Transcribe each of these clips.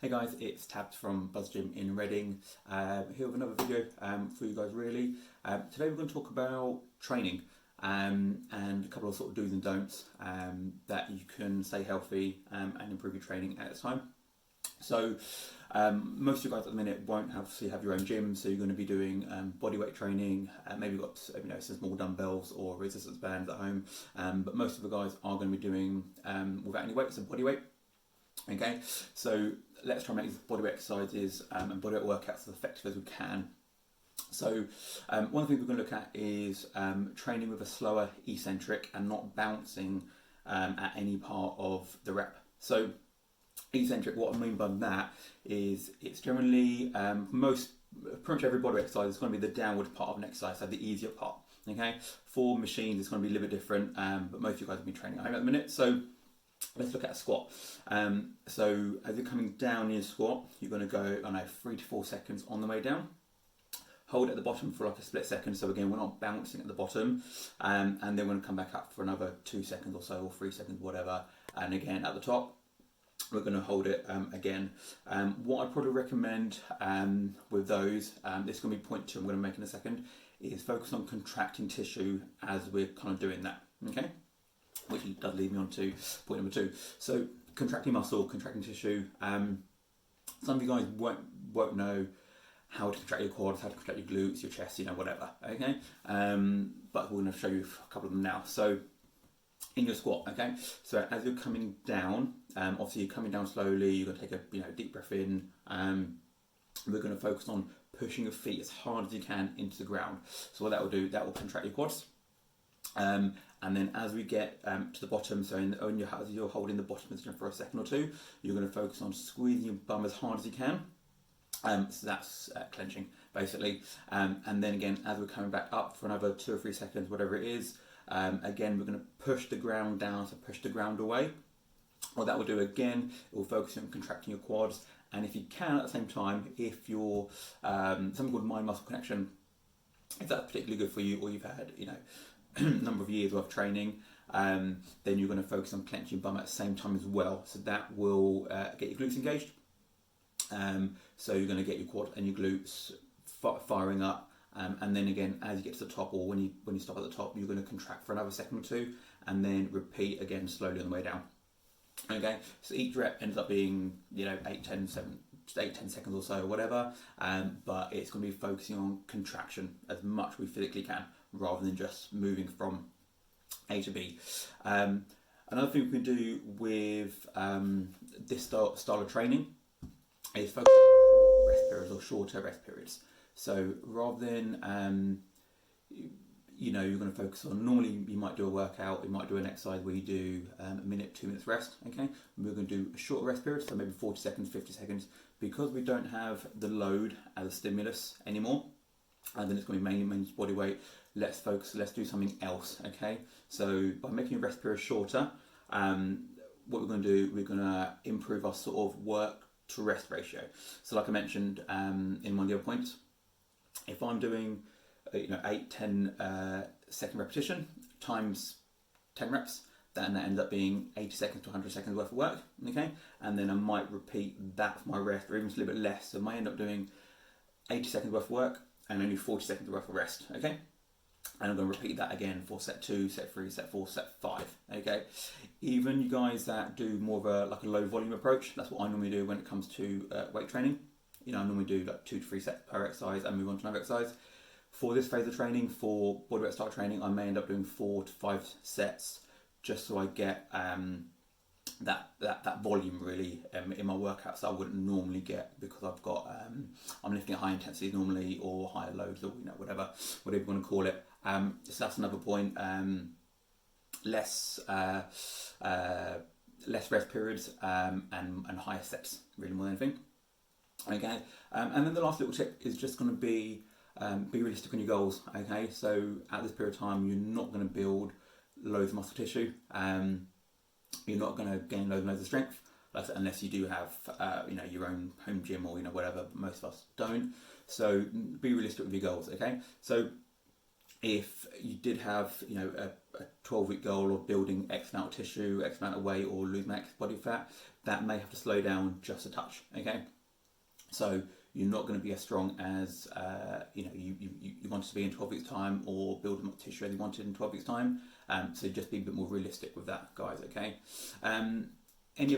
Hey guys, it's Tabs from Buzz Gym in Reading, here with another video for you guys really. Today we're going to talk about training and a couple of sort of do's and don'ts that you can stay healthy and improve your training at a time. So most of you guys at the minute won't have your own gym, so you're going to be doing bodyweight training, maybe you've got some small dumbbells or resistance bands at home, but most of the guys are going to be doing without any weights, so bodyweight. Okay, so let's try and make these bodyweight exercises and bodyweight workouts as effective as we can. So one thing we're going to look at is training with a slower eccentric and not bouncing at any part of the rep. So eccentric, what I mean by that is it's generally pretty much every bodyweight exercise is going to be the downward part of an exercise, so the easier part. Okay, for machines it's going to be a little bit different, but most of you guys will be training at home at the minute. So let's look at a squat. So as you're coming down in your squat, you're going to go, 3 to 4 seconds on the way down. Hold at the bottom for like a split second, so again we're not bouncing at the bottom, and then we're going to come back up for another 2 seconds or so, or 3 seconds, whatever, and again at the top we're going to hold it again. What I'd probably recommend with those, this is going to be point 2 I'm going to make in a second, is focus on contracting tissue as we're kind of doing that, okay? Which does lead me on to point number 2. So contracting muscle, contracting tissue. Some of you guys won't know how to contract your quads, how to contract your glutes, your chest, whatever. Okay, but we're going to show you a couple of them now. So in your squat, okay. So as you're coming down, obviously you're coming down slowly. You're going to take a deep breath in. We're going to focus on pushing your feet as hard as you can into the ground. So what that will do, that will contract your quads. And then as we get to the bottom, so as you're holding the bottom position for a second or two, you're going to focus on squeezing your bum as hard as you can. So that's clenching, basically. And then again, as we're coming back up for another 2 or 3 seconds, whatever it is, again, we're going to push the ground down, so push the ground away. What that will do again, it will focus on contracting your quads. And if you can at the same time, if you're something called mind-muscle connection, if that's particularly good for you, or you've had, number of years worth of training, then you're going to focus on clenching bum at the same time as well. So that will get your glutes engaged. So you're going to get your quad and your glutes firing up, and then again, as you get to the top, or when you stop at the top, you're going to contract for another second or two, and then repeat again slowly on the way down. Okay, so each rep ends up being 8-10 seconds or so, or whatever, but it's going to be focusing on contraction as much as we physically can, rather than just moving from A to B. Another thing we can do with this style of training is focus on rest periods or shorter rest periods. So rather than you're going to focus on, normally you might do a workout, you might do an exercise where you do a minute, 2 minutes rest, okay? We're going to do a shorter rest period, so maybe 40 seconds, 50 seconds, because we don't have the load as a stimulus anymore, and then it's going to be mainly body weight. Let's do something else, okay? So by making your rest period shorter, what we're going to do, we're going to improve our sort of work to rest ratio. So like I mentioned in one of the other points, if I'm doing 8-10 second repetition times 10 reps, then that ends up being 80 seconds to 100 seconds worth of work, okay? And then I might repeat that for my rest, or even just a little bit less. So I might end up doing 80 seconds worth of work and only 40 seconds worth of rest, okay? And I'm going to repeat that again for set 2, set 3, set 4, set 5, okay? Even you guys that do more of a low volume approach, that's what I normally do when it comes to weight training. I normally do like 2 to 3 sets per exercise and move on to another exercise. For this phase of training, for bodyweight style training, I may end up doing 4 to 5 sets, just so I get that volume really in my workouts that I wouldn't normally get, because I've got I'm lifting at high intensities normally, or higher loads, or whatever you want to call it. So that's another point. Less rest periods and higher steps, really, more than anything. Okay, and then the last little tip is just going to be realistic on your goals. Okay, so at this period of time, you're not going to build loads of muscle tissue. You're not going to gain loads of strength, unless you do have your own home gym or whatever. But most of us don't. So be realistic with your goals. Okay, so if you did have a 12-week goal of building X amount of tissue, X amount of weight, or losing X body fat, that may have to slow down just a touch. Okay, so you're not going to be as strong as you wanted to be in 12 weeks time, or build as much tissue as you wanted in 12 weeks time. So just be a bit more realistic with that, guys. Okay. Any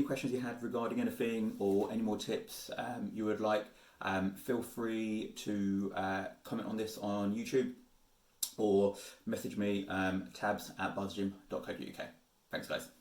questions you had regarding anything, or any more tips you would like, feel free to comment on this on YouTube, or message me, tabs@buzzgym.co.uk. Thanks, guys.